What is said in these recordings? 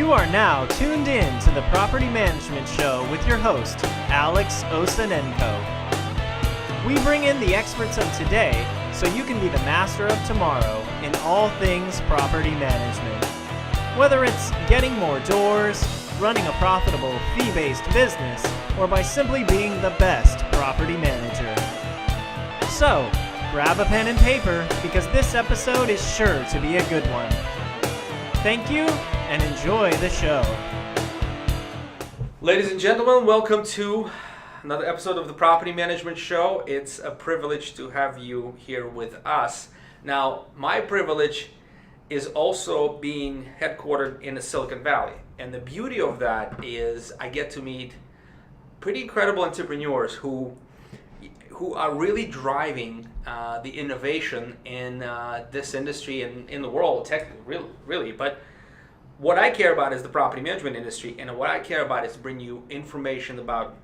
You are now tuned in to the Property Management Show with your host, Alex Osanenko. We bring in the experts of today so you can be the master of tomorrow in all things property management. Whether it's getting more doors, running a profitable fee-based business, or by simply being the best property manager. So, grab a pen and paper because this episode is sure to be a good one. Thank you and enjoy the show. Ladies and gentlemen, welcome to another episode of the Property Management Show. It's a privilege to have you here with us. Now, my privilege is also being headquartered in the Silicon Valley. And the beauty of that is I get to meet pretty incredible entrepreneurs who are really driving the innovation in this industry and in the world, really. But what I care about is the property management industry, and what I care about is bring you information about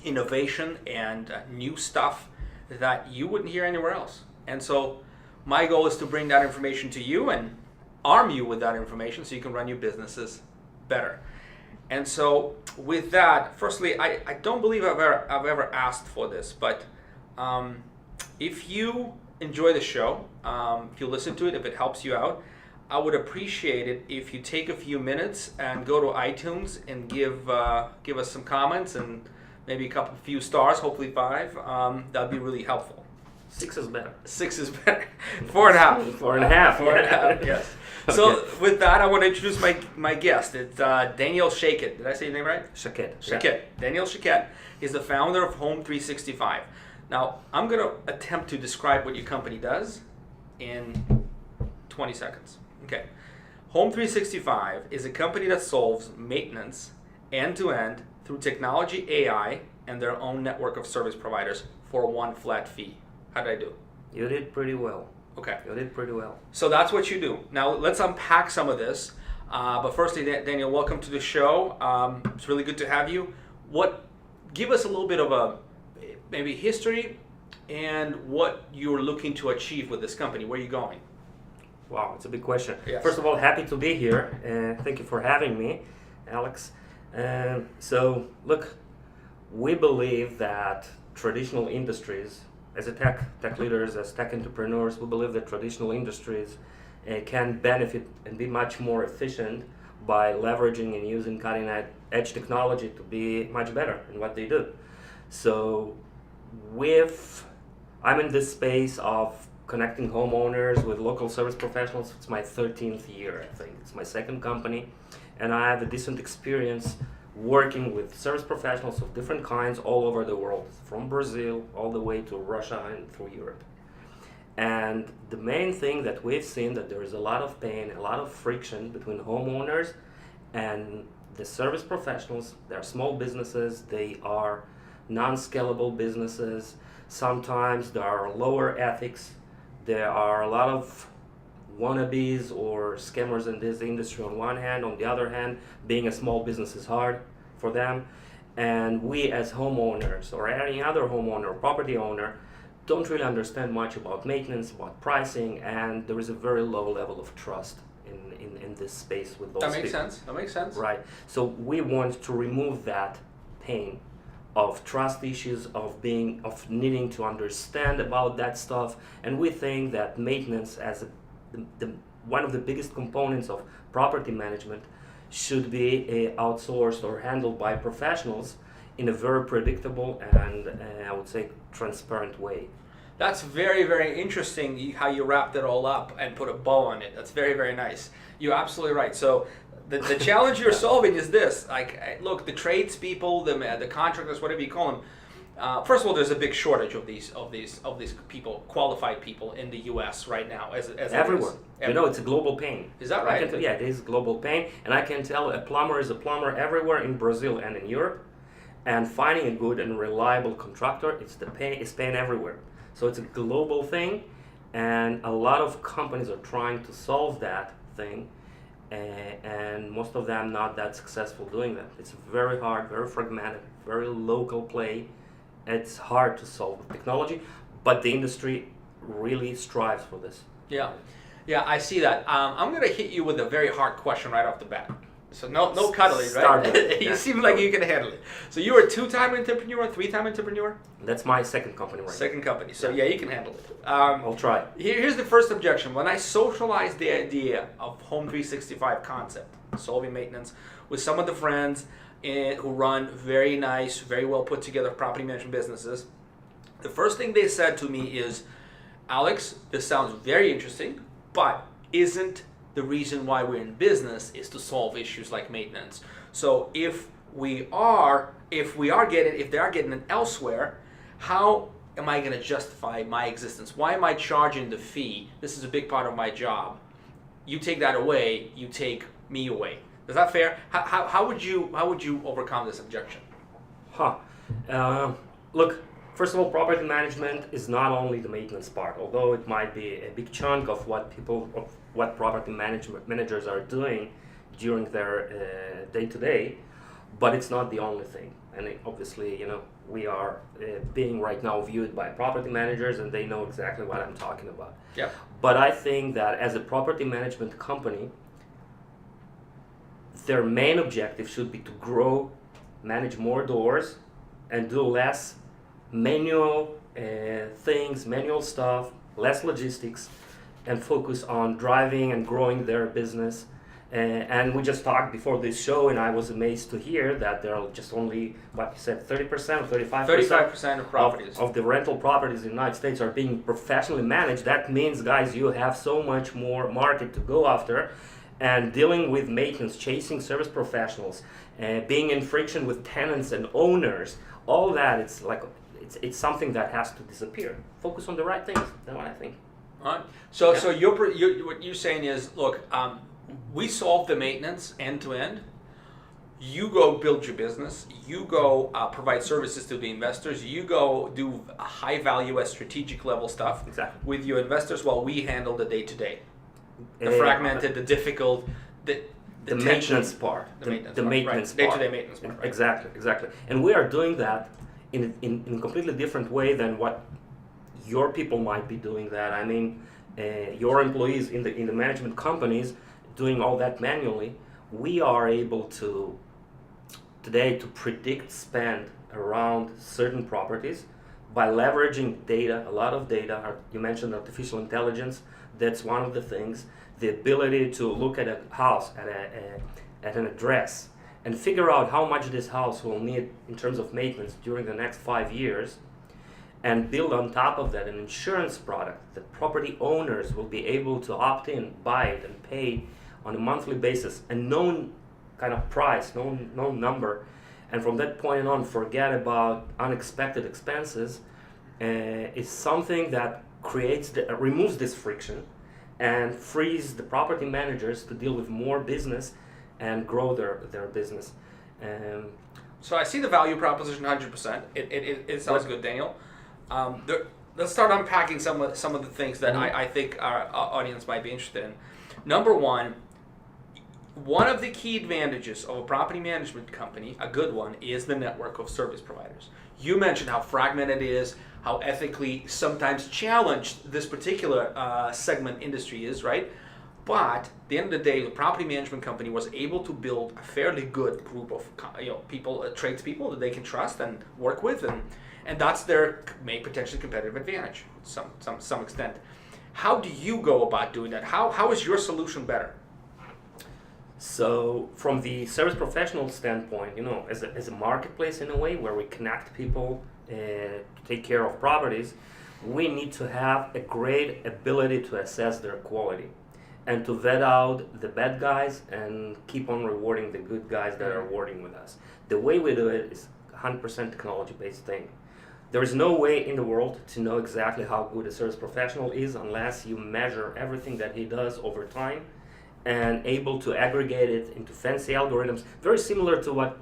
innovation and new stuff that you wouldn't hear anywhere else. And so my goal is to bring that information to you and arm you with that information so you can run your businesses better. And so with that, firstly, I don't believe I've ever asked for this, but if you enjoy the show, if you listen to it, if it helps you out, I would appreciate it if you take a few minutes and go to iTunes and give us some comments and maybe a few stars, hopefully 5. That'd be really helpful. 6 is better. 6 is better. 4.5. 4.5. 4.5. Yes. Okay. So with that, I want to introduce my guest. It's Daniel Shaket. Did I say your name right? Shaket. Shaket. Daniel Shaket is the founder of Home365. Now, I'm going to attempt to describe what your company does in 20 seconds. Okay. Home365 is a company that solves maintenance end-to-end through technology, AI, and their own network of service providers for one flat fee. How did I do? You did pretty well. Okay. You did pretty well. So that's what you do. Now, let's unpack some of this. But firstly, Daniel, welcome to the show. It's really good to have you. Give us a little bit of a maybe history and what you're looking to achieve with this company. Where are you going? Wow, it's a big question. Yes. First of all, happy to be here. Thank you for having me, Alex. So, look, we believe that traditional industries, as a tech leaders, as tech entrepreneurs, we believe that traditional industries can benefit and be much more efficient by leveraging and using cutting-edge technology to be much better in what they do. So, I'm in this space of connecting homeowners with local service professionals. It's my 13th year, I think. It's my second company, and I have a decent experience working with service professionals of different kinds all over the world, from Brazil all the way to Russia and through Europe. And the main thing that we've seen that there is a lot of pain, a lot of friction between homeowners and the service professionals. They're small businesses, they are non-scalable businesses. Sometimes there are lower ethics. There are a lot of wannabes or scammers in this industry on one hand. On the other hand, being a small business is hard for them. And we as homeowners or any other homeowner or property owner don't really understand much about maintenance, about pricing, and there is a very low level of trust in this space with those people. That makes sense. Right. So we want to remove that pain of trust issues, of needing to understand about that stuff, and we think that maintenance as one of the biggest components of property management should be outsourced or handled by professionals in a very predictable and I would say transparent way. That's very, very interesting how you wrapped it all up and put a bow on it. That's very, very nice. You're absolutely right. So the challenge you're solving is this. Look, the tradespeople, the contractors, whatever you call them. First of all, there's a big shortage of these people, qualified people in the U.S. right now. As everywhere. You know, it's a global pain. Is that right? Yeah, it is a global pain, and I can tell a plumber is a plumber everywhere in Brazil and in Europe. And finding a good and reliable contractor, it's pain everywhere. So it's a global thing, and a lot of companies are trying to solve that thing. And most of them not that successful doing that. It's very hard, very fragmented, very local play. It's hard to solve with technology, but the industry really strives for this. Yeah, I see that. I'm going to hit you with a very hard question right off the bat. So no cuddling, right? Started. You seem like you can handle it. So you were a 2-time entrepreneur, 3-time entrepreneur? That's my second company right Second company. So Yeah. yeah, you can handle it. I'll try. Here's the first objection. When I socialized the idea of Home365 concept, solving maintenance, with some of the friends who run very nice, very well put together property management businesses, the first thing they said to me is, Alex, this sounds very interesting, but isn't the reason why we're in business is to solve issues like maintenance. So if they are getting it elsewhere, how am I going to justify my existence? Why am I charging the fee? This is a big part of my job. You take that away, you take me away. Is that fair? How would you overcome this objection? Look, first of all, property management is not only the maintenance part, although it might be a big chunk of what property managers are doing during their day-to-day, but it's not the only thing. And obviously, we are being right now viewed by property managers, and they know exactly what I'm talking about. Yeah. But I think that as a property management company, their main objective should be to grow, manage more doors, and do less manual things, manual stuff, less logistics, and focus on driving and growing their business. And we just talked before this show, and I was amazed to hear that there are just only, what you said, 30% or 35%? 35% of properties. Of the rental properties in the United States are being professionally managed. That means, guys, you have so much more market to go after. And dealing with maintenance, chasing service professionals, being in friction with tenants and owners, all that, it's something that has to disappear. Focus on the right things. That's what I think. All right. So what you're saying is, look, we solve the maintenance end to end. You go build your business. You go provide services to the investors. You go do high value at strategic level stuff with your investors, while we handle the day to day, the fragmented, the difficult, the maintenance part. The maintenance part. Day-to-day maintenance part. Right. Exactly. And we are doing that in a completely different way than what your people might be doing that. I mean, your employees in the management companies doing all that manually. We are able to today to predict spend around certain properties by leveraging data, a lot of data. You mentioned artificial intelligence. That's one of the things. The ability to look at a house, at an address, and figure out how much this house will need in terms of maintenance during the next 5 years, and build on top of that an insurance product that property owners will be able to opt in, buy it, and pay on a monthly basis, a known kind of price, known number, and from that point on, forget about unexpected expenses. Is something that removes this friction and frees the property managers to deal with more business and grow their business. So I see the value proposition 100%. It sounds good, Daniel. Let's start unpacking some of the things that I think our audience might be interested in. Number one of the key advantages of a property management company, a good one, is the network of service providers. You mentioned how fragmented it is, how ethically sometimes challenged this particular segment industry is, right? But at the end of the day, the property management company was able to build a fairly good group of people, tradespeople that they can trust and work with, and that's their potentially competitive advantage to some extent. How do you go about doing that? How is your solution better? So from the service professional standpoint, as a marketplace in a way where we connect people to take care of properties, we need to have a great ability to assess their quality and to vet out the bad guys and keep on rewarding the good guys that are working with us. The way we do it is 100% technology-based thing. There is no way in the world to know exactly how good a service professional is unless you measure everything that he does over time and able to aggregate it into fancy algorithms, very similar to what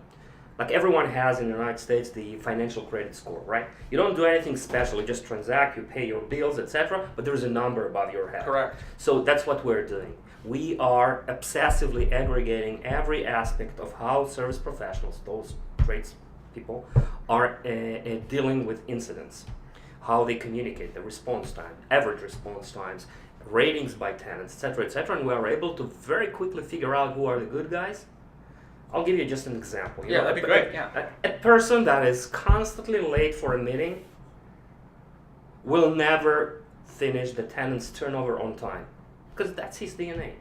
everyone has in the United States, the financial credit score, right? You don't do anything special, you just transact, you pay your bills, etc., but there's a number above your head. Correct. So that's what we're doing. We are obsessively aggregating every aspect of how service professionals, those trades people, are dealing with incidents, how they communicate, the response time, average response times, ratings by tenants, etc., and we are able to very quickly figure out who are the good guys I'll give you just an example. Yeah, that'd be great. Yeah. A person that is constantly late for a meeting will never finish the tenant's turnover on time, because that's his DNA.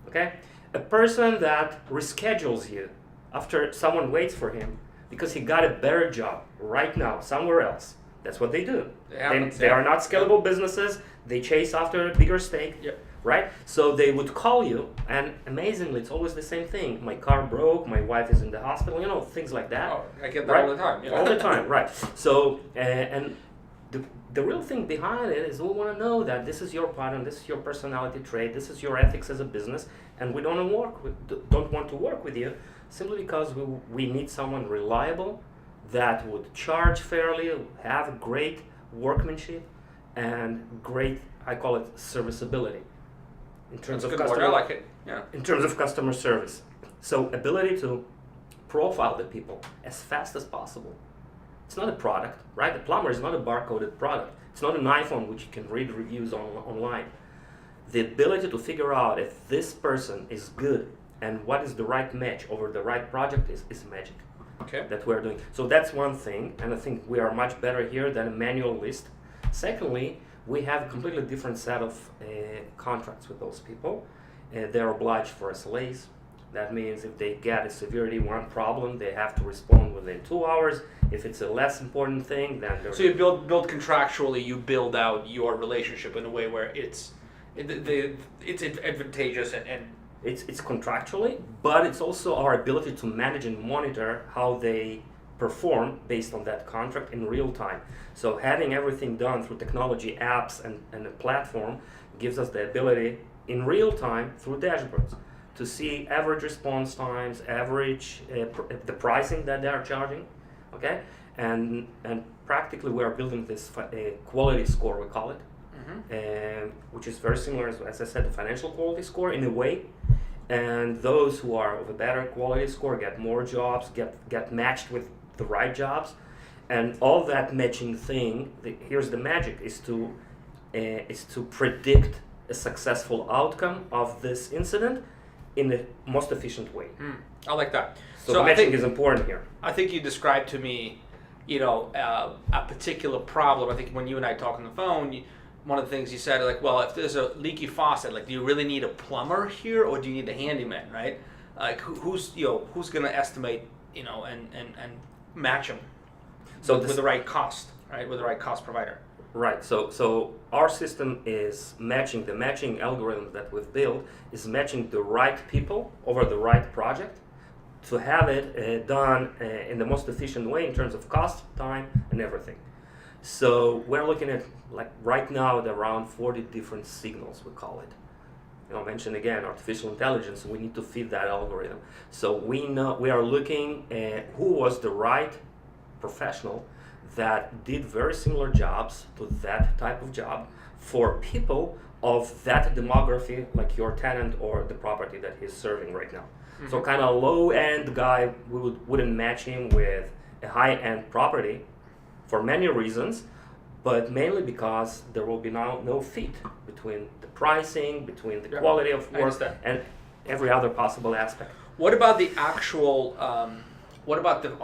Okay? A person that reschedules you after someone waits for him because he got a better job right now somewhere else. That's what they do. They are not scalable businesses. They chase after a bigger stake. Yep. Right? So they would call you, and amazingly, it's always the same thing. My car broke, my wife is in the hospital, things like that. Oh, I get that right? all the time. Yeah. All the time, right. So, and the real thing behind it is we want to know that this is your pattern, this is your personality trait, this is your ethics as a business, and we don't want to work with you simply because we need someone reliable that would charge fairly, have great workmanship, and great, I call it, serviceability. In terms of customer, I like it. Yeah. In terms of customer service, so ability to profile the people as fast as possible. It's not a product, right? The plumber is not a barcoded product. It's not an iPhone which you can read reviews online. The ability to figure out if this person is good and what is the right match over the right project is magic. Okay. That we're doing. So that's one thing, and I think we are much better here than a manual list. Secondly, we have a completely different set of contracts with those people. They're obliged for SLAs. That means if they get a severity 1 problem, they have to respond within 2 hours. If it's a less important thing, then so you build contractually. You build out your relationship in a way where it's advantageous and it's contractually, but it's also our ability to manage and monitor how they perform based on that contract in real time. So having everything done through technology, apps, and a platform gives us the ability in real time through dashboards to see average response times, average the pricing that they are charging, okay? And practically we are building this quality score, we call it, which is very similar, as I said, the financial quality score in a way. And those who are of a better quality score get more jobs, get matched with the right jobs, and all that matching thing. Here's the magic: is to predict a successful outcome of this incident in the most efficient way. I like that. So matching is important here. I think you described to me, a particular problem. I think when you and I talked on the phone, one of the things you said, like, well, if there's a leaky faucet, like, do you really need a plumber here, or do you need a handyman, right? Like, who's going to estimate, and match them with the right cost, right? With the right cost provider. Right. So our system is matching. The matching algorithm that we've built is matching the right people over the right project to have it done in the most efficient way in terms of cost, time, and everything. So we're looking at, like, right now at around 40 different signals, we call it. I mentioned again artificial intelligence. We need to feed that algorithm. So we are looking at who was the right professional that did very similar jobs to that type of job for people of that demography, like your tenant or the property that he's serving right now. Mm-hmm. So kind of low-end guy, we wouldn't match him with a high-end property for many reasons, but mainly because there will be now no fit between the pricing, between the quality of work, and every other possible aspect. What about the actual, on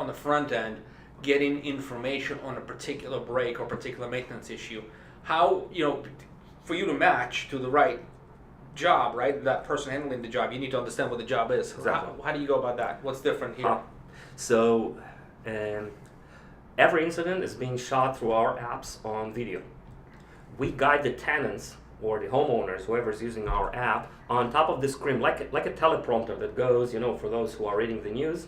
the front end, getting information on a particular break or particular maintenance issue? How, for you to match to the right job, right, that person handling the job, you need to understand what the job is. Exactly. How do you go about that? What's different here? Every incident is being shot through our apps on video. We guide the tenants or the homeowners, whoever's using our app, on top of the screen, like a teleprompter that goes, for those who are reading the news,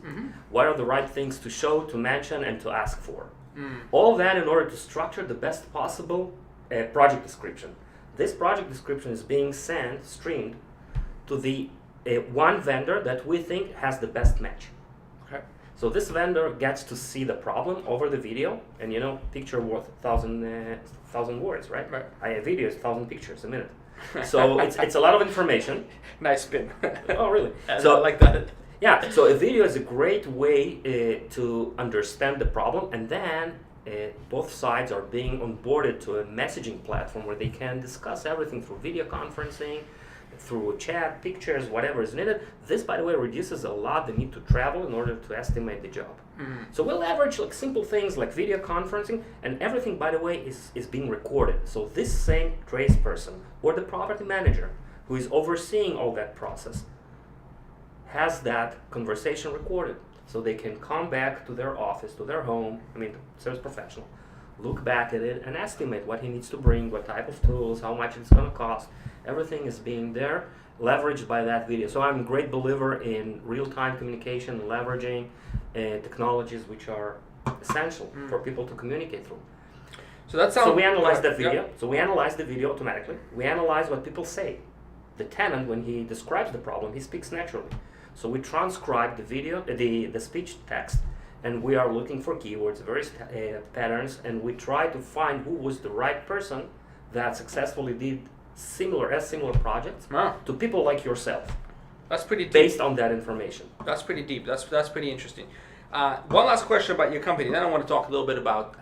what are the right things to show, to mention, and to ask for. All that in order to structure the best possible project description. This project description is being streamed to the one vendor that we think has the best match. Okay. So this vendor gets to see the problem over the video, and picture worth 1,000 words, right? Right. A video is 1,000 pictures a minute. So it's a lot of information. Nice spin. Oh, really? So I like that. Yeah. So a video is a great way to understand the problem, and then both sides are being onboarded to a messaging platform where they can discuss everything through video conferencing, through chat, pictures, whatever is needed. This, by the way, reduces a lot the need to travel in order to estimate the job. So we'll leverage like simple things like video conferencing, and everything, by the way, is being recorded. So this same tradesperson or the property manager who is overseeing all that process has that conversation recorded. So they can come back to their office, to their home, service professional, look back at it and estimate what he needs to bring, what type of tools, how much it's going to cost. Everything is being there, leveraged by that video. So I'm a great believer in real-time communication, leveraging technologies which are essential for people to communicate through. So we analyze that video. Yep. So we analyze the video automatically. We analyze what people say. The tenant, when he describes the problem, he speaks naturally. So we transcribe the video, the speech text, and we are looking for keywords, various patterns, and we try to find who was the right person that successfully did similar projects to people like yourself. That's pretty deep. Based on that information. That's pretty deep. That's pretty interesting. One last question about your company. Then I want to talk a little bit about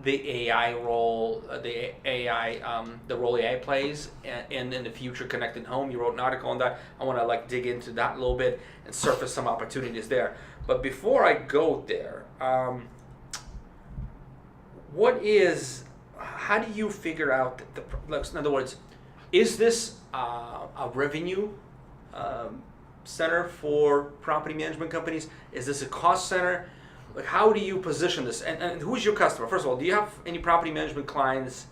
the AI role, the role AI plays, and in the future connected home. You wrote an article on that. I want to dig into that a little bit and surface some opportunities there. But before I go there, how do you figure out in other words, is this a revenue center for property management companies? Is this a cost center? How do you position this? And who's your customer? First of all, do you have any property management clients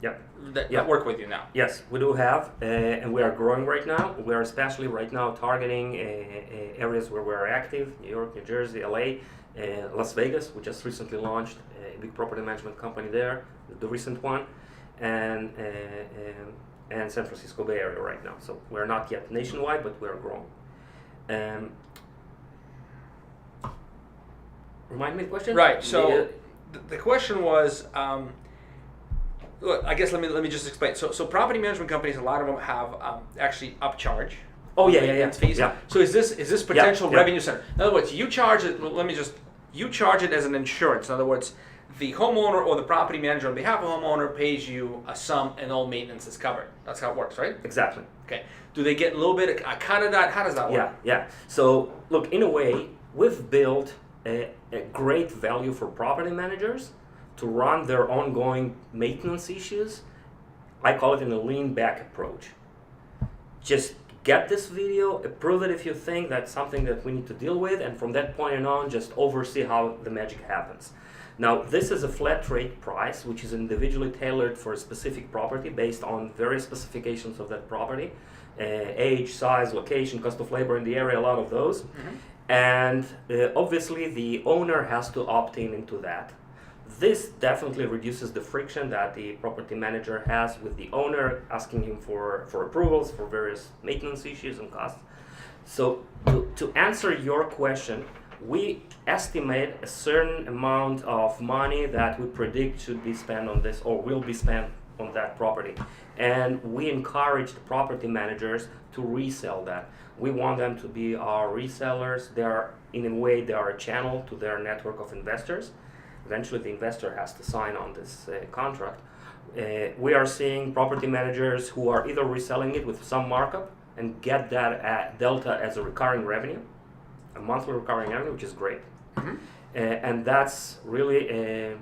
that work with you now? Yes, we do have, and we are growing right now. We are especially right now targeting areas where we're active: New York, New Jersey, LA, Las Vegas. We just recently launched a big property management company there, the recent one, and San Francisco Bay Area right now. So we're not yet nationwide, but we're growing. Remind me the question? Right. So the question was, look, I guess let me just explain. So property management companies, a lot of them have actually upcharge. Fees. Yeah. So is this potential revenue center? In other words, you charge it. You charge it as an insurance. In other words, the homeowner or the property manager on behalf of the homeowner pays you a sum, and all maintenance is covered. That's how it works, right? Exactly. Okay. Do they get a little bit of a cut of that? How does that work? Yeah. So look, in a way, we've built a great value for property managers to run their ongoing maintenance issues. I call it in a lean back approach. Just get this video, approve it if you think that's something that we need to deal with, and from that point on, just oversee how the magic happens. Now, this is a flat rate price, which is individually tailored for a specific property based on various specifications of that property, age, size, location, cost of labor in the area, a lot of those. And obviously, the owner has to opt into that. This definitely reduces the friction that the property manager has with the owner, asking him for approvals for various maintenance issues and costs. So to answer your question, we estimate a certain amount of money that we predict should be spent on this or will be spent on that property. And we encourage the property managers to resell that. We want them to be our resellers. They are a channel to their network of investors. Eventually, the investor has to sign on this contract. We are seeing property managers who are either reselling it with some markup and get that delta as a recurring revenue, a monthly recurring revenue, which is great. And that's really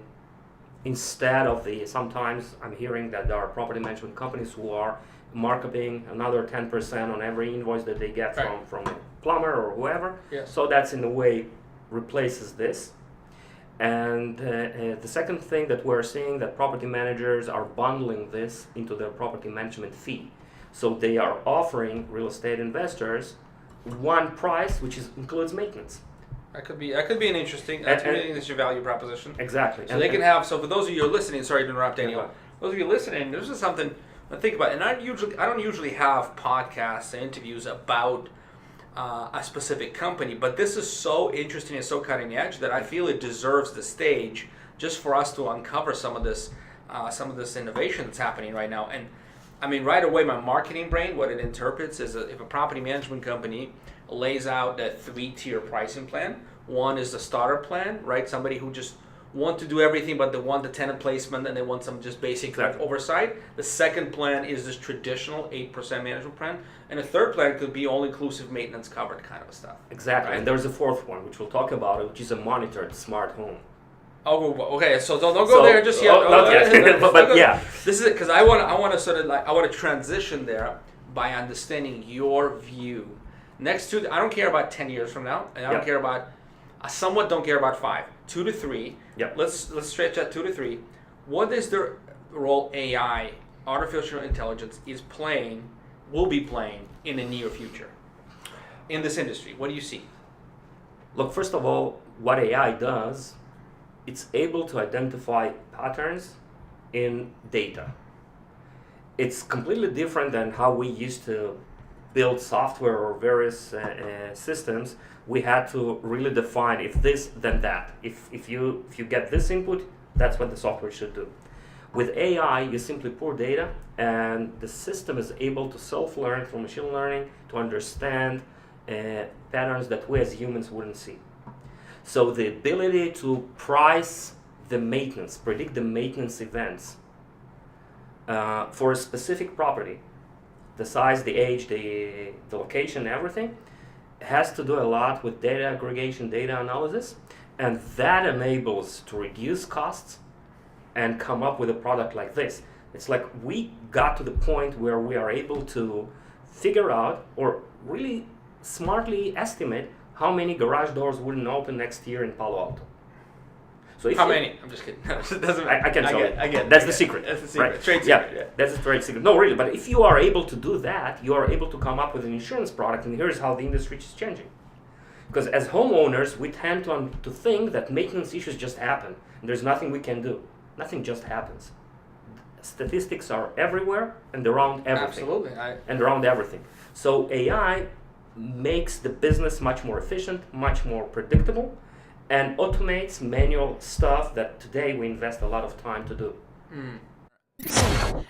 instead of sometimes I'm hearing that there are property management companies who are markupping another 10% on every invoice that they get from a plumber or whoever. Yes. So that's in a way replaces this. And the second thing that we're seeing that property managers are bundling this into their property management fee. So they are offering real estate investors one price, which includes maintenance. That could be an interesting. That's your value proposition. Exactly. So they can have. So for those of you who are listening, sorry to interrupt, Daniel. Those of you listening, this is something to think about. And I don't usually have podcasts and interviews about a specific company, but this is so interesting and so cutting edge that I feel it deserves the stage just for us to uncover some of this innovation that's happening right now. And I mean, right away, my marketing brain, what it interprets is if a property management company lays out a 3-tier pricing plan. One is the starter plan, right? Somebody who just want to do everything, but they want the tenant placement and they want some just basic oversight. The second plan is this traditional 8% management plan. And the third plan could be all-inclusive maintenance covered kind of stuff. Exactly. Right? And there's a fourth one, which we'll talk about, which is a monitored smart home. Oh, okay. So don't go there just yet. Not yet. but yeah, this is it, because I want to sort of I want to transition there by understanding your view. Next to, I don't care about 10 years from now, and I don't care about, I somewhat don't care about 5, 2 to 3. Yep. Let's stretch that 2 to 3. What is the role AI, artificial intelligence, will be playing in the near future in this industry? What do you see? Look, first of all, what AI does, it's able to identify patterns in data. It's completely different than how we used to build software or various systems. We had to really define if this, then that. If you get this input, that's what the software should do. With AI, you simply pour data, and the system is able to self-learn through machine learning to understand patterns that we as humans wouldn't see. So the ability to price the maintenance, predict the maintenance events for a specific property, the size, the age, the location, everything, has to do a lot with data aggregation, data analysis, and that enables to reduce costs and come up with a product like this. It's like we got to the point where we are able to figure out or really smartly estimate how many garage doors wouldn't open next year in Palo Alto. So how many? I'm just kidding. It doesn't matter. I can tell you. I get. That's the secret. That's the secret. Right? Trade secret. Yeah, that's the trade secret. No, really. But if you are able to do that, you are able to come up with an insurance product. And here's how the industry is changing. Because as homeowners, we tend to think that maintenance issues just happen. And there's nothing we can do. Nothing just happens. Statistics are everywhere and around everything. Absolutely. And around everything. So AI makes the business much more efficient, much more predictable, and automates manual stuff that today we invest a lot of time to do.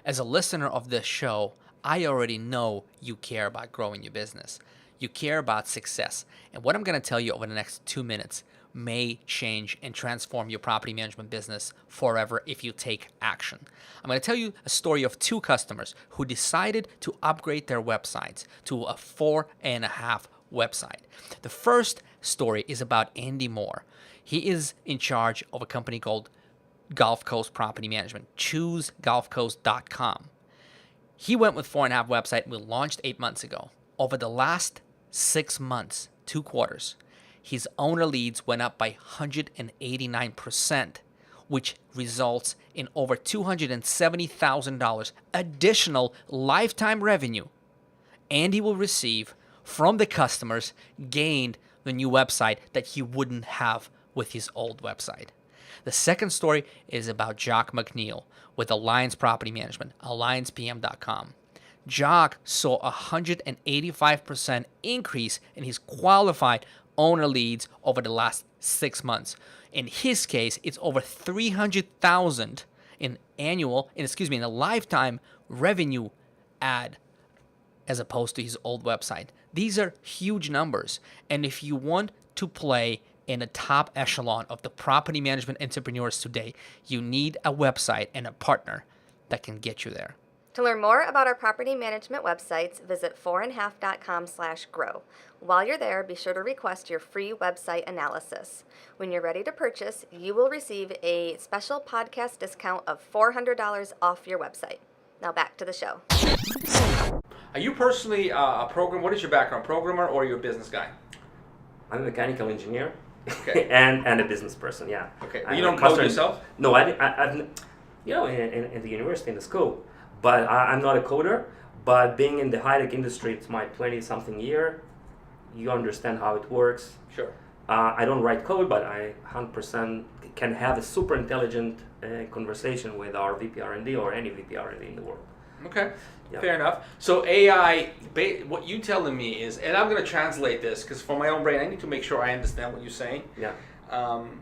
As a listener of this show, I already know you care about growing your business. You care about success. And what I'm going to tell you over the next 2 minutes may change and transform your property management business forever if you take action. I'm going to tell you a story of 2 customers who decided to upgrade their websites to a 4.5 website. The first story is about Andy Moore. He is in charge of a company called Gulf Coast Property Management, choosegulfcoast.com. He went with 4.5 website. We launched 8 months ago. Over the last 6 months, 2 quarters, his owner leads went up by 189%, which results in over $270,000 additional lifetime revenue Andy will receive from the customers gained the new website that he wouldn't have with his old website. The second story is about Jock McNeil with Alliance Property Management, alliancepm.com. Jock saw a 185% increase in his qualified owner leads over the last 6 months. In his case, it's over $300,000 in a lifetime revenue add as opposed to his old website. These are huge numbers. And if you want to play in the top echelon of the property management entrepreneurs today, you need a website and a partner that can get you there. To learn more about our property management websites, visit 4.5.com/grow. While you're there, be sure to request your free website analysis. When you're ready to purchase, you will receive a special podcast discount of $400 off your website. Now back to the show. Are you personally a programmer? What is your background, programmer or you're a business guy? I'm a mechanical engineer. Okay. and a business person, yeah. Okay. You don't code yourself? No, I've in the university, in the school. But I'm not a coder. But being in the high-tech industry, it's my 20-something year. You understand how it works. Sure. I don't write code, but I 100% can have a super intelligent conversation with our VP R&D or any VP R&D in the world. Okay, Yeah. fair enough. So AI, what you telling me is, and I'm going to translate this because for my own brain, I need to make sure I understand what you're saying. Yeah.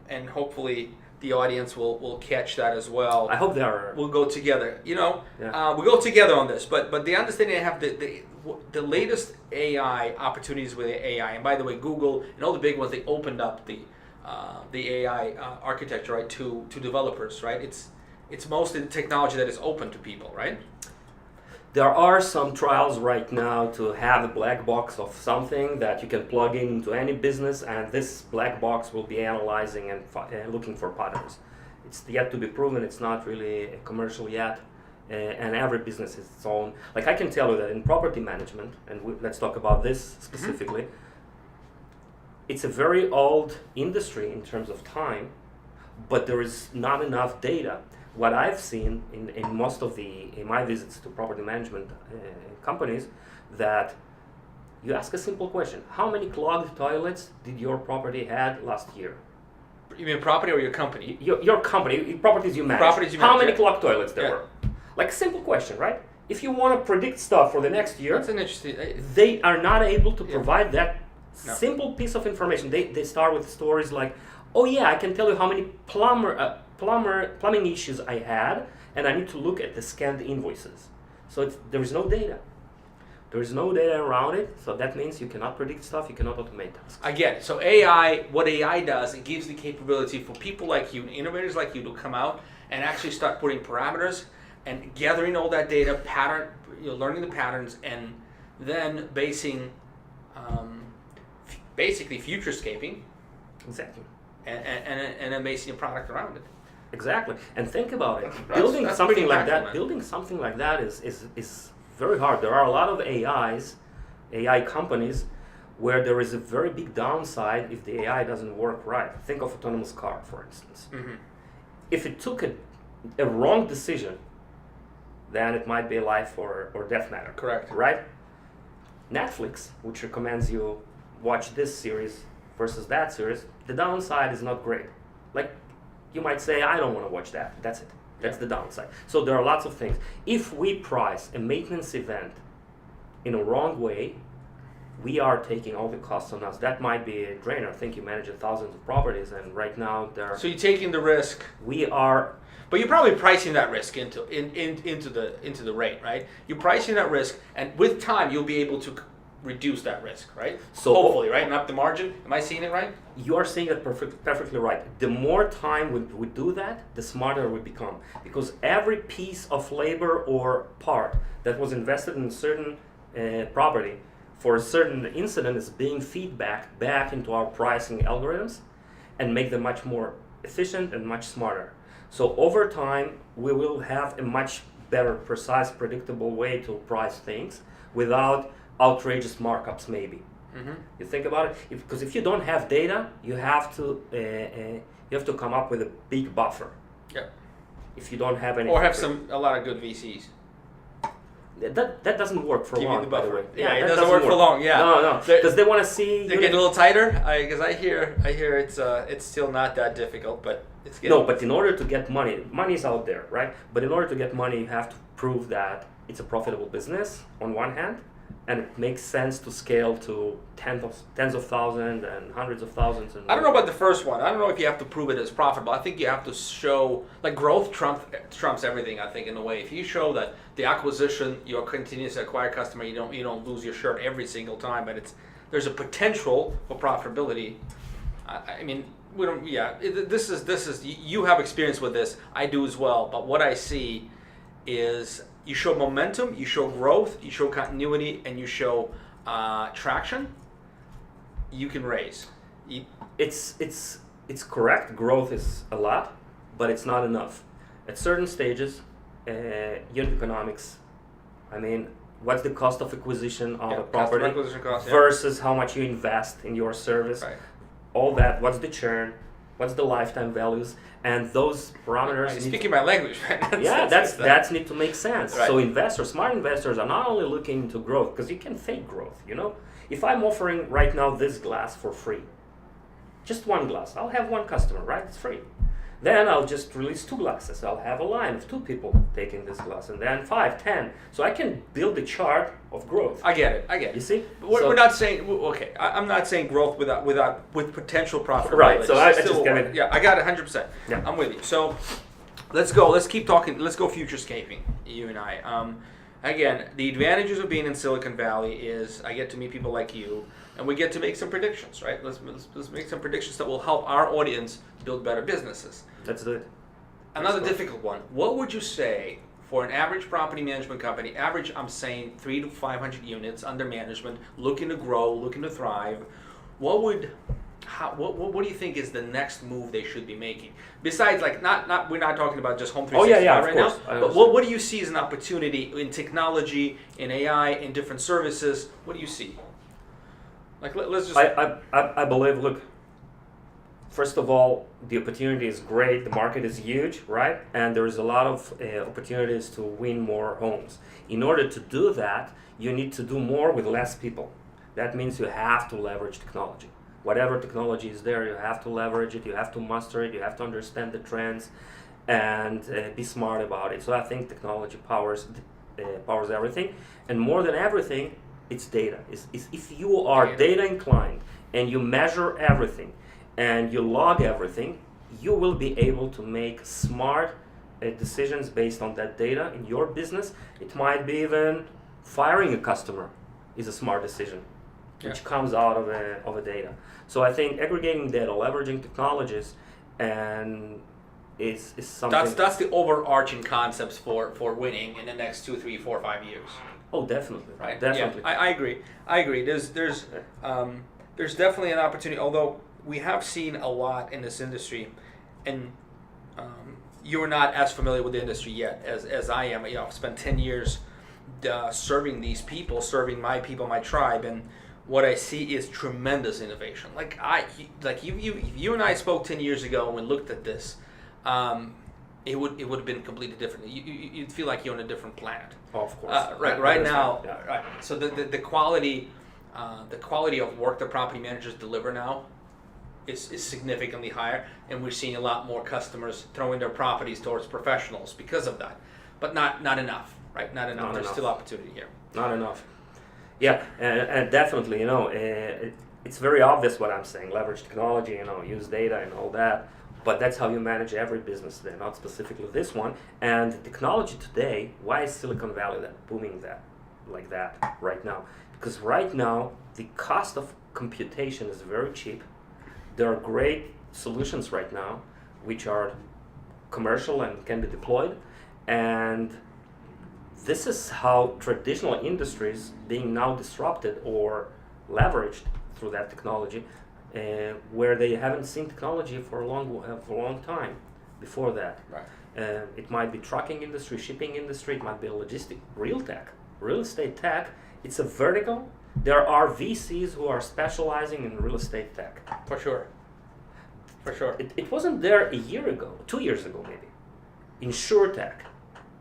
And hopefully the audience will catch that as well. I hope they are. We'll go together. Yeah. We go together on this. But the understanding I have, the latest AI opportunities with AI, and by the way, Google and all the big ones, they opened up the the AI architecture, right, to developers, right? It's mostly the technology that is open to people, right? There are some trials right now to have a black box of something that you can plug into any business, and this black box will be analyzing and looking for patterns. It's yet to be proven. It's not really commercial yet, and every business is its own. Like I can tell you that in property management, and let's talk about this specifically. It's a very old industry in terms of time, but there is not enough data. What I've seen in most of in my visits to property management companies, that you ask a simple question: how many clogged toilets did your property had last year? You mean property or your company? Your company, properties you manage. Properties you how manage, many yeah. clogged toilets there Yeah. were? Like a simple question, right? If you want to predict stuff for the next year, That's an interesting. they are not able to Yeah. provide that No. simple piece of information. They start with stories like, oh yeah, I can tell you how many plumbing issues I had, and I need to look at the scanned invoices. So there is no data. There is no data around it, so that means you cannot predict stuff, you cannot automate tasks. I get it. So AI, what AI does, it gives the capability for people like you, innovators like you, to come out and actually start putting parameters and gathering all that data, learning the patterns, and then basically futurescaping, Exactly. and then basing a product around it. Exactly. And think about it. That's Building pretty something like impactful, that, man. building something like that is very hard. There are a lot of AI companies where there is a very big downside if the AI doesn't work right. Think of autonomous car, for instance. Mm-hmm. If it took a wrong decision, then it might be a life or death matter. Correct. Right? Netflix, which recommends you watch this series versus that series, the downside is not great. Like, you might say, I don't want to watch that. That's it. That's the downside. So there are lots of things. If we price a maintenance event in a wrong way, we are taking all the costs on us. That might be a drainer. I think you manage thousands of properties, and right now So you're taking the risk, we are. but you're probably pricing that risk into the rate, right? You're pricing that risk, and with time you'll be able to reduce that risk, right? So hopefully, right? And up the margin. Am I seeing it right? You are saying that perfectly right. The more time we do that, the smarter we become. Because every piece of labor or part that was invested in a certain property for a certain incident is being feedback back into our pricing algorithms and make them much more efficient and much smarter. So over time, we will have a much better, precise, predictable way to price things without outrageous markups, maybe. Mm-hmm. You think about it, because if you don't have data, you have to come up with a big buffer. Yeah. If you don't have any, Or have a lot of good VCs. that doesn't work for Give you long. the by the buffer. way. Yeah, it that doesn't work for long. Yeah. No, They're- because they want to see. They're getting a little tighter, because I hear it's still not that difficult, but it's getting. No, but in order to get money's out there, right? But in order to get money, you have to prove that it's a profitable business on one hand, and it makes sense to scale to tens of thousands and hundreds of thousands. And I don't know about the first one. I don't know if you have to prove it as profitable. I think you have to show, like, growth trumps everything, I think, in a way. If you show that the acquisition, you're continuous to acquire customer, you don't lose your shirt every single time, but there's a potential for profitability. I mean, we don't. Yeah, this is. You have experience with this. I do as well. But what I see is you show momentum, you show growth, you show continuity, and you show traction. You can raise. It's correct. Growth is a lot, but it's not enough. At certain stages, unit economics. I mean, what's the cost of acquisition of a property acquisition cost, versus how much you invest in your service? Right. All that. What's the churn? What's the lifetime values? And those parameters. Right. Speaking my language, right? That's need to make sense. Right. So smart investors are not only looking into growth, because you can fake growth, If I'm offering right now this glass for free, just one glass, I'll have one customer, right? It's free. Then I'll just release 2 glasses. I'll have a line of 2 people taking this glass, and then 5, 10. So I can build a chart of growth. I get it. You see? We're not saying, okay, I'm not saying growth with potential profitability. Right, so I Still just get it. Yeah, I got it 100%. Yeah. I'm with you. So let's go. Let's keep talking. Let's go futurescaping, you and I. Again, the advantages of being in Silicon Valley is I get to meet people like you. and we get to make some predictions, right? Let's make some predictions that will help our audience build better businesses. Let's do it. Another difficult one. What would you say for an average property management company? Average, I'm saying 300 to 500 units under management, looking to grow, looking to thrive. What do you think is the next move they should be making? Besides, like, not we're not talking about just Home365 right now. But what do you see as an opportunity in technology, in AI, in different services? What do you see? Like, let's just. I believe. Look. First of all, the opportunity is great. The market is huge, right? And there is a lot of opportunities to win more homes. In order to do that, you need to do more with less people. That means you have to leverage technology. Whatever technology is there, you have to leverage it, you have to master it, you have to understand the trends, and be smart about it. So I think technology powers everything. And more than everything, it's data. If you are data inclined and you measure everything and you log everything, you will be able to make smart decisions based on that data in your business. It might be even firing a customer is a smart decision, which comes out of a data. So I think aggregating data, leveraging technologies, and is something. That's the overarching concepts for winning in the next 2, 3, 4, 5 years. Oh, definitely. Right. Definitely. Yeah, I agree. There's definitely an opportunity. Although we have seen a lot in this industry, and you're not as familiar with the industry yet as I am. I've spent 10 years serving these people, serving my people, my tribe, and what I see is tremendous innovation. You and I spoke 10 years ago and we looked at this. It would have been completely different. You'd feel like you're on a different planet. Oh, of course. Right now. Yeah. Right. So the quality of work that property managers deliver now is significantly higher, and we're seeing a lot more customers throwing their properties towards professionals because of that. But not enough, right? Not enough. There's still opportunity here. Not enough. Yeah, and definitely, it's very obvious what I'm saying. Leverage technology, use data and all that. But that's how you manage every business today, not specifically this one. And technology today, why is Silicon Valley booming like that right now? Because right now, the cost of computation is very cheap. There are great solutions right now, which are commercial and can be deployed. And this is how traditional industries being now disrupted or leveraged through that technology, where they haven't seen technology for a long time before that. Right. It might be trucking industry, shipping industry, it might be logistic, real estate tech. It's a vertical. There are VCs who are specializing in real estate tech. For sure. It wasn't there a year ago, 2 years ago maybe. InsurTech.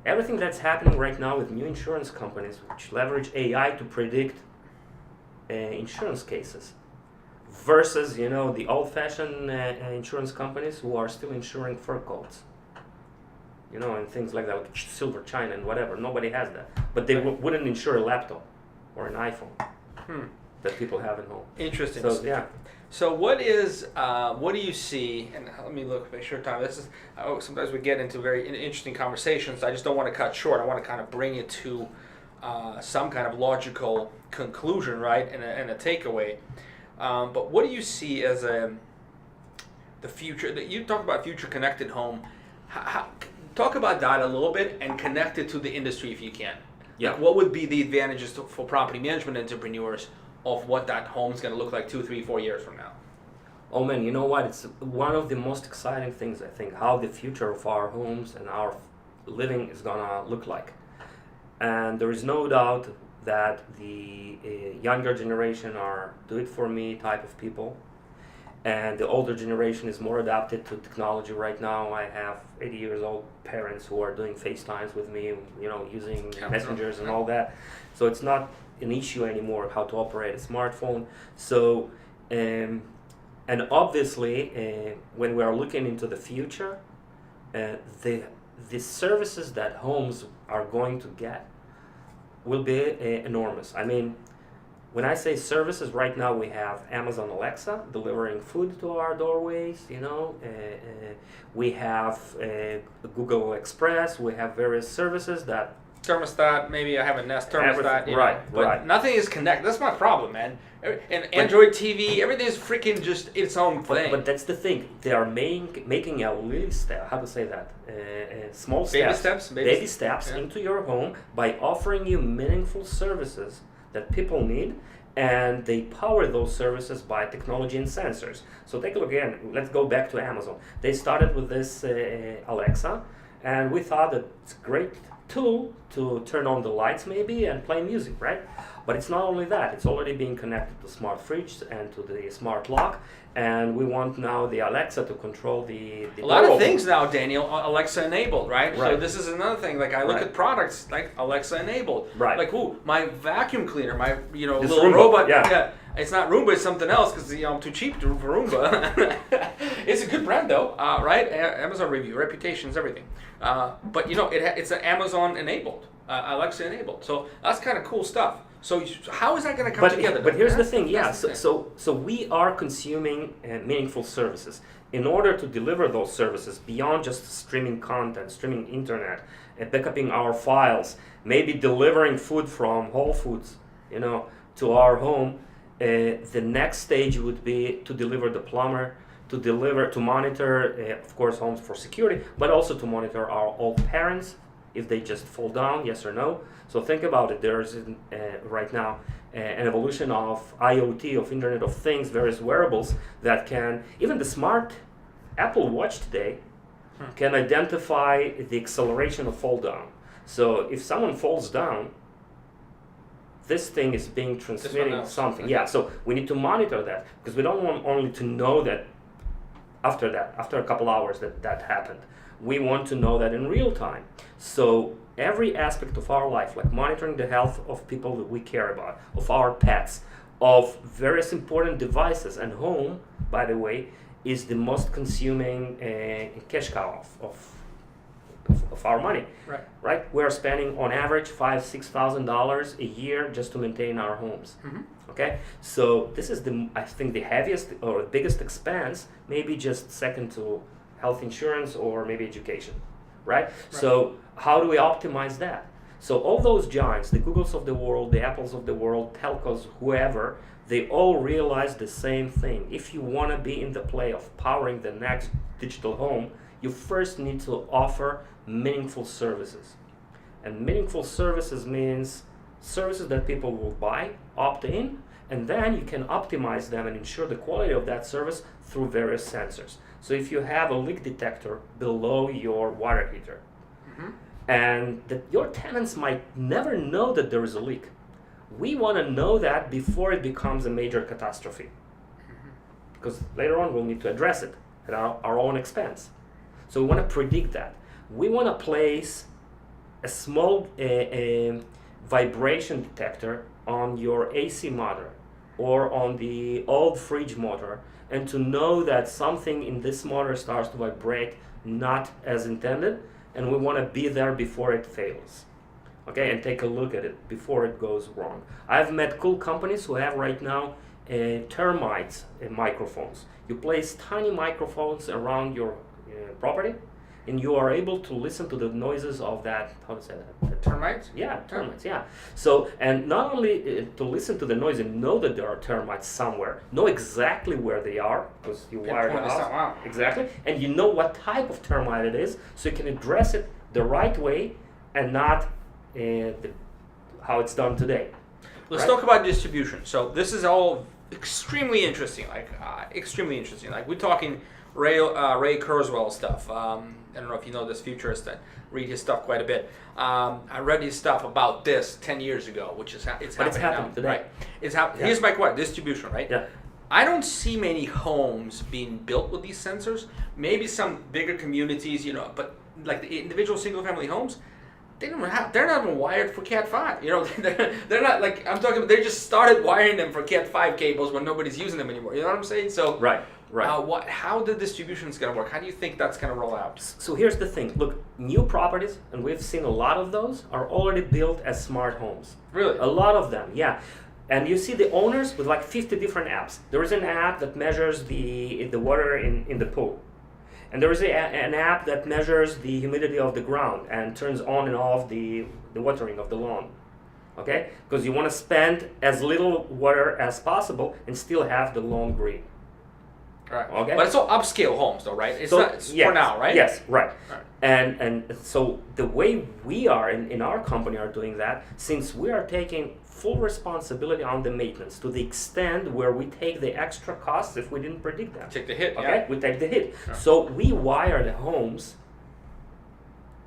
Everything that's happening right now with new insurance companies which leverage AI to predict insurance cases versus, the old-fashioned insurance companies who are still insuring fur coats, and things like that, like silver china and whatever. Nobody has that. But they wouldn't insure a laptop or an iPhone that people have at home. Interesting. So, yeah. So what do you see, and let me look, make sure time, this is, sometimes we get into very interesting conversations. I just don't want to cut short. I want to kind of bring it to some kind of logical conclusion, right, and a takeaway. But what do you see as the future, you talk about future connected home, talk about that a little bit and connect it to the industry if you can. Yeah. Like, what would be the advantages for property management entrepreneurs of what that home is going to look like 2, 3, 4 years from now? Oh man, you know what? It's one of the most exciting things, I think, how the future of our homes and our living is going to look like. And there is no doubt that the younger generation are do-it-for-me type of people. And the older generation is more adapted to technology right now. I have 80 years old parents who are doing FaceTimes with me, using messengers and all that. So it's not an issue anymore how to operate a smartphone. So, and obviously, when we are looking into the future, the services that homes are going to get will be enormous. I mean, when I say services, right now we have Amazon Alexa delivering food to our doorways, we have Google Express, we have various services that thermostat, maybe I have a Nest thermostat, you know, right, but right. nothing is connected. That's my problem, man. And Android TV, everything is freaking just its own thing. But that's the thing. They are making a little step. How to say that? Small steps. Baby steps yeah. into your home by offering you meaningful services that people need, and they power those services by technology and sensors. So take a look again. Let's go back to Amazon. They started with this Alexa, and we thought that it's a great tool to turn on the lights maybe and play music, right? But it's not only that, it's already being connected to smart fridge and to the smart lock, and we want now the Alexa to control the a lot door of things now, Daniel, Alexa enabled, right? So Right. this is another thing. Like I look Right. at products like Alexa enabled. Right. Like my vacuum cleaner, my This little Roomba, robot. yeah. It's not Roomba, it's something else because I'm too cheap for Roomba. It's a good brand though, right? Amazon review, reputations, everything. But it's an Amazon enabled, Alexa enabled. So that's kind of cool stuff. So how is that going to come together? But here's the That's- thing, yeah. that's the So we are consuming meaningful services. In order to deliver those services beyond just streaming content, streaming internet, backupping our files, maybe delivering food from Whole Foods, to our home, the next stage would be to deliver the plumber, to monitor, of course, homes for security, but also to monitor our old parents if they just fall down, yes or no. So think about it. There's right now an evolution of IoT, of Internet of Things, various wearables that can, even the smart Apple Watch today can identify the acceleration of fall down. So if someone falls down, this thing is being transmitting knows. something. Okay. Yeah, so we need to monitor that because we don't want only to know that after a couple hours that happened. We want to know that in real time. So every aspect of our life, like monitoring the health of people that we care about, of our pets, of various important devices, and home, by the way, is the most consuming cash cow of our money. Right? We are spending on average $5,000-$6,000 a year just to maintain our homes. Mm-hmm. Okay, so this is I think the heaviest or biggest expense, maybe just second to health insurance or maybe education, right? So how do we optimize that? So all those giants, the Googles of the world, the Apples of the world, telcos, whoever, they all realize the same thing. If you want to be in the play of powering the next digital home, you first need to offer meaningful services. And meaningful services means services that people will buy, opt in, and then you can optimize them and ensure the quality of that service through various sensors. So if you have a leak detector below your water heater, and that your tenants might never know that there is a leak, we want to know that before it becomes a major catastrophe. Because later on we'll need to address it at our own expense. So we want to predict that. We want to place a small vibration detector on your AC motor or on the old fridge motor, and to know that something in this motor starts to vibrate not as intended, and we want to be there before it fails. Okay, and take a look at it before it goes wrong. I've met cool companies who have right now termites microphones. You place tiny microphones around your property, and you are able to listen to the noises of that, how to say that? Termites? Yeah, termites, yeah. So, and not only to listen to the noise and know that there are termites somewhere, know exactly where they are, because you wired it Pinpoint this out. out, wow. Exactly. And you know what type of termite it is, so you can address it the right way and not how it's done today. Let's Right? talk about distribution. So this is all extremely interesting, extremely interesting. Like we're talking Ray Kurzweil stuff. I don't know if you know this futurist. I read his stuff quite a bit. I read his stuff about this 10 years ago, which is it's But it's happening happening now. today. Right. It's happening. Yeah. Here's my question: distribution, right? Yeah. I don't see many homes being built with these sensors. Maybe some bigger communities, but like the individual single-family homes, they're not even wired for Cat 5. They're not like I'm talking about. They just started wiring them for Cat 5 cables when nobody's using them anymore. You know what I'm saying? So Right. how the distribution is going to work? How do you think that's going to roll out? So here's the thing. Look, new properties, and we've seen a lot of those, are already built as smart homes. Really? A lot of them, yeah. And you see the owners with like 50 different apps. There is an app that measures the water in the pool. And there is an app that measures the humidity of the ground and turns on and off the watering of the lawn. Okay? Because you want to spend as little water as possible and still have the lawn green. Right. Okay. But it's all upscale homes, though, right? It's So, not yes, for now, right? Yes, right. Right. And so the way we are in our company are doing that, since we are taking full responsibility on the maintenance to the extent where we take the extra costs if we didn't predict them. Take the hit. Okay, Yeah. we take the hit. Sure. So we wire the homes,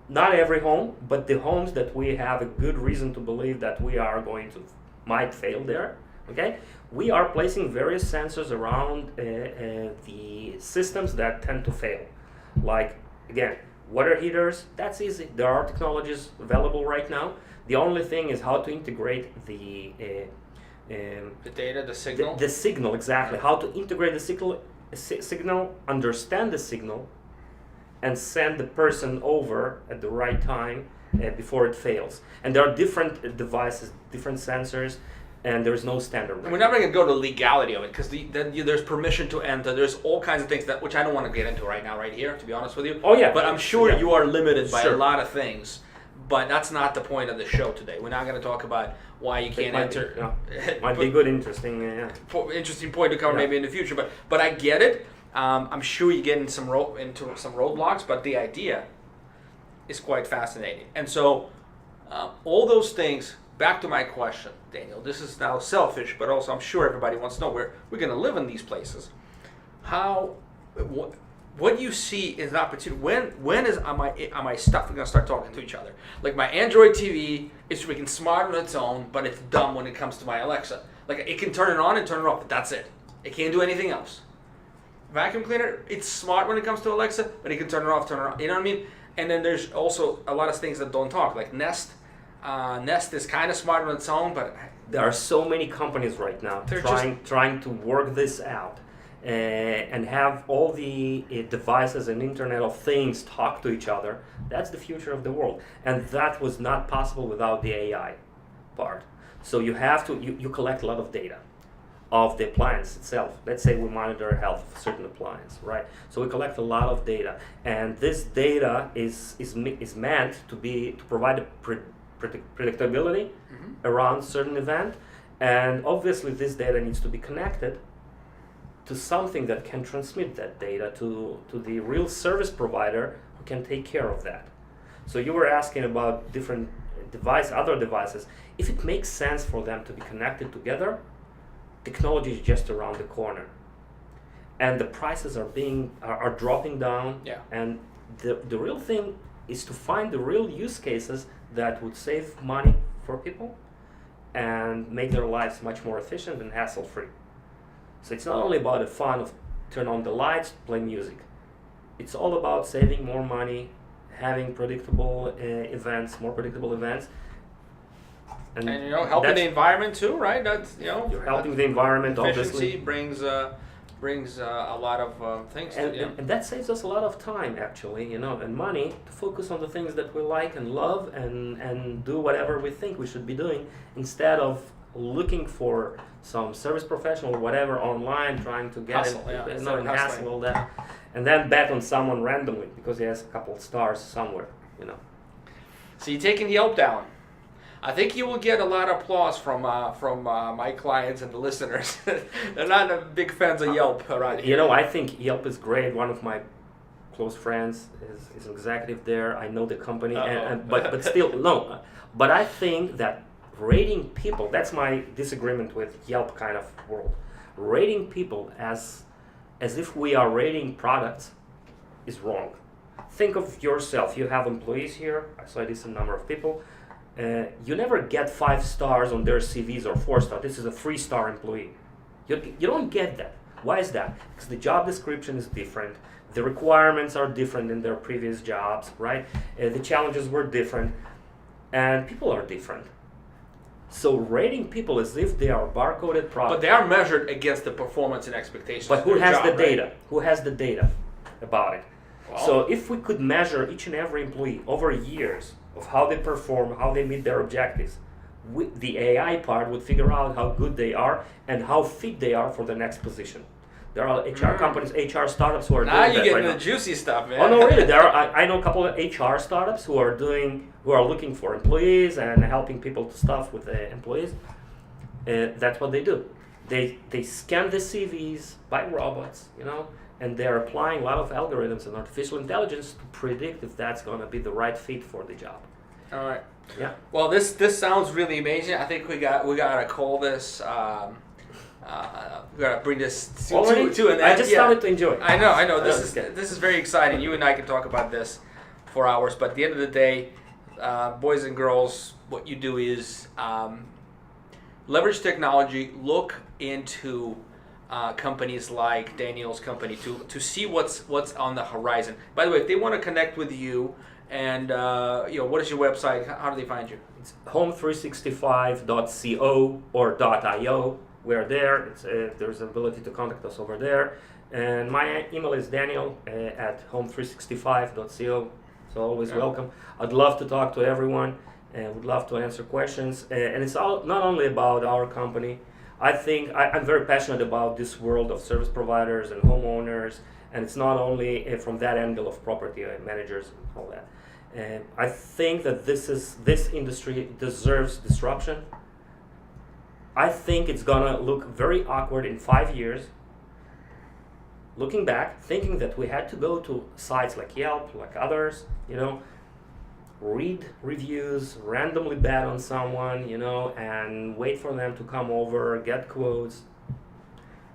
not every home, but the homes that we have a good reason to believe that we are going to might fail there. Okay, we are placing various sensors around the systems that tend to fail. Like, again, water heaters, that's easy. There are technologies available right now. The only thing is how to integrate the data, the signal. the signal, exactly. How to integrate the signal, understand the signal, and send the person over at the right time before it fails. And there are different devices, different sensors, and there's no standard. And we're never going to go to legality of it because there's permission to enter. There's all kinds of things that which I don't want to get into right now, right here, to be honest with you. Oh, yeah. But I'm sure Yeah. you are limited by Sure. a lot of things. But that's not the point of the show today. We're not going to talk about why you can't enter. Might be good, interesting. Interesting point to cover Yeah. maybe in the future. But I get it. I'm sure you get into some roadblocks. But the idea is quite fascinating. And so all those things. Back to my question, Daniel. This is now selfish, but also I'm sure everybody wants to know where we're going to live in these places. What do you see is an opportunity? When am I stuff going to start talking to each other? Like my Android TV is freaking smart on its own, but it's dumb when it comes to my Alexa. Like it can turn it on and turn it off, but that's it. It can't do anything else. Vacuum cleaner, it's smart when it comes to Alexa, but it can turn it off, turn it on. You know what I mean? And then there's also a lot of things that don't talk, like Nest. Nest is kind of smart on its own, but There are so many companies right now trying to work this out and have all the devices and Internet of Things talk to each other. That's the future of the world, and that was not possible without the AI part. So you have to you collect a lot of data of the appliance itself. Let's say we monitor health of a certain appliance, right? So we collect a lot of data, and this data is meant to provide a predictability around certain event, and obviously this data needs to be connected to something that can transmit that data to the real service provider who can take care of that. So you were asking about different other devices. If it makes sense for them to be connected together, technology is just around the corner, and the prices are dropping down. Yeah. And the real thing is to find the real use cases that would save money for people and make their lives much more efficient and hassle-free. So it's not only about the fun of turn on the lights, play music. It's all about saving more money, having predictable events, more predictable events. And helping the environment too, right? That's you're helping the environment, efficiency obviously. brings a lot of things. And that saves us a lot of time, actually, and money to focus on the things that we like and love and do whatever we think we should be doing instead of looking for some service professional or whatever online trying to get hassle all that, and then bet on someone randomly because he has a couple of stars somewhere. So you're taking Yelp down. I think you will get a lot of applause from my clients and the listeners. They're not big fans of Yelp around here. I think Yelp is great. One of my close friends is an executive there. I know the company, but still, no. But I think that rating people, that's my disagreement with Yelp kind of world. Rating people as if we are rating products is wrong. Think of yourself. You have employees here. I saw a decent number of people. You never get 5 stars on their CVs or 4 stars. This is a 3-star employee. You don't get that. Why is that? Because the job description is different. The requirements are different in their previous jobs, right? The challenges were different. And people are different. So rating people as if they are barcoded products. But they are measured against the performance and expectations. But of who their has job, the right? data? Who has the data about it? Well, So if we could measure each and every employee over years of how they perform, how they meet their objectives, the AI part would figure out how good they are and how fit they are for the next position. There are HR companies, HR startups who are Now doing you that get right into now. the juicy stuff, man. Oh no, really? There are. I know a couple of HR startups who are looking for employees and helping people to stuff with the employees. That's what they do. They scan the CVs by robots, and they're applying a lot of algorithms and artificial intelligence to predict if that's going to be the right fit for the job. All right. Yeah. Well, this sounds really amazing. I think we gotta call this. We gotta bring this to an end. I just started to enjoy it. I know. This Okay. this is very exciting. You and I can talk about this for hours, but at the end of the day, boys and girls, what you do is leverage technology. Look into companies like Daniel's company to see what's on the horizon. By the way, if they want to connect with you, and what is your website? How do they find you? It's home365.co or .io. We're there. There's an ability to contact us over there. And my email is daniel at home365.co. So always welcome. I'd love to talk to everyone and would love to answer questions. And it's not only about our company. I think I'm very passionate about this world of service providers and homeowners. And it's not only from that angle of property managers and all that. And I think that this industry deserves disruption. I think it's gonna look very awkward in 5 years. Looking back, thinking that we had to go to sites like Yelp, like others, read reviews, randomly bet on someone, and wait for them to come over, get quotes,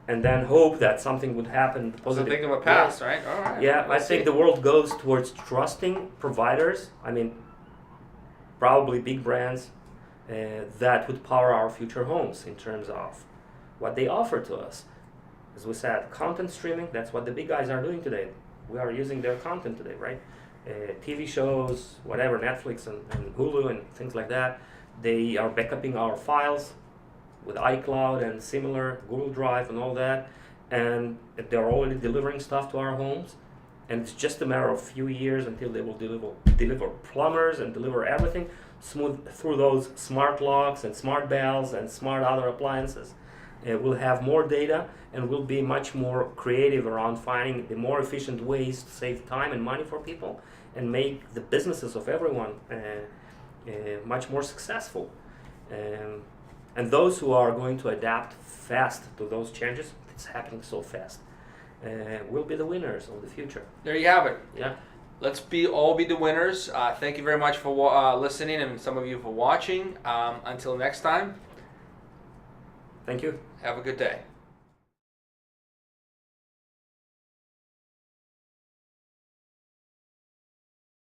and then hope that something would happen positive. So think of a past, right? All right. Yeah, We'll I think see. the world goes towards trusting providers. I mean, probably big brands that would power our future homes in terms of what they offer to us. As we said, content streaming, that's what the big guys are doing today. We are using their content today, right? TV shows, whatever, Netflix and Hulu and things like that, they are backupping our files with iCloud and similar, Google Drive and all that, and they're already delivering stuff to our homes, and it's just a matter of a few years until they will deliver plumbers and deliver everything smooth through those smart locks and smart bells and smart other appliances. We'll have more data and we'll be much more creative around finding the more efficient ways to save time and money for people and make the businesses of everyone much more successful. And those who are going to adapt fast to those changes, it's happening so fast, will be the winners of the future. There you have it. Yeah. Let's all be the winners. Thank you very much for listening, and some of you for watching. Until next time, Thank you. have a good day.